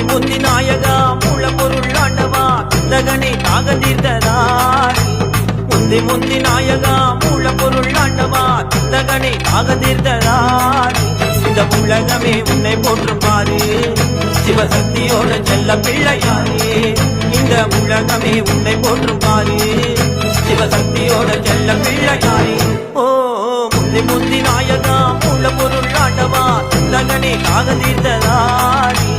முந்தி நாயகா மூல பொருள் ஆண்டவா தகனை தாக தீர்த்ததாரி முந்தி நாயகா மூல பொருள் ஆண்டவா தகனை தாக தீர்த்ததாரி இந்த உலகமே உன்னை போற்றும் பாரு சிவசக்தியோட செல்ல பிள்ளையாரே இந்த உலகமே உன்னை போற்றும் பாரு சிவசக்தியோட செல்ல பிள்ளையாரே ஓ முந்தி நாயகா மூல பொருள் ஆண்டவா தகனை தாக தீர்த்ததாரி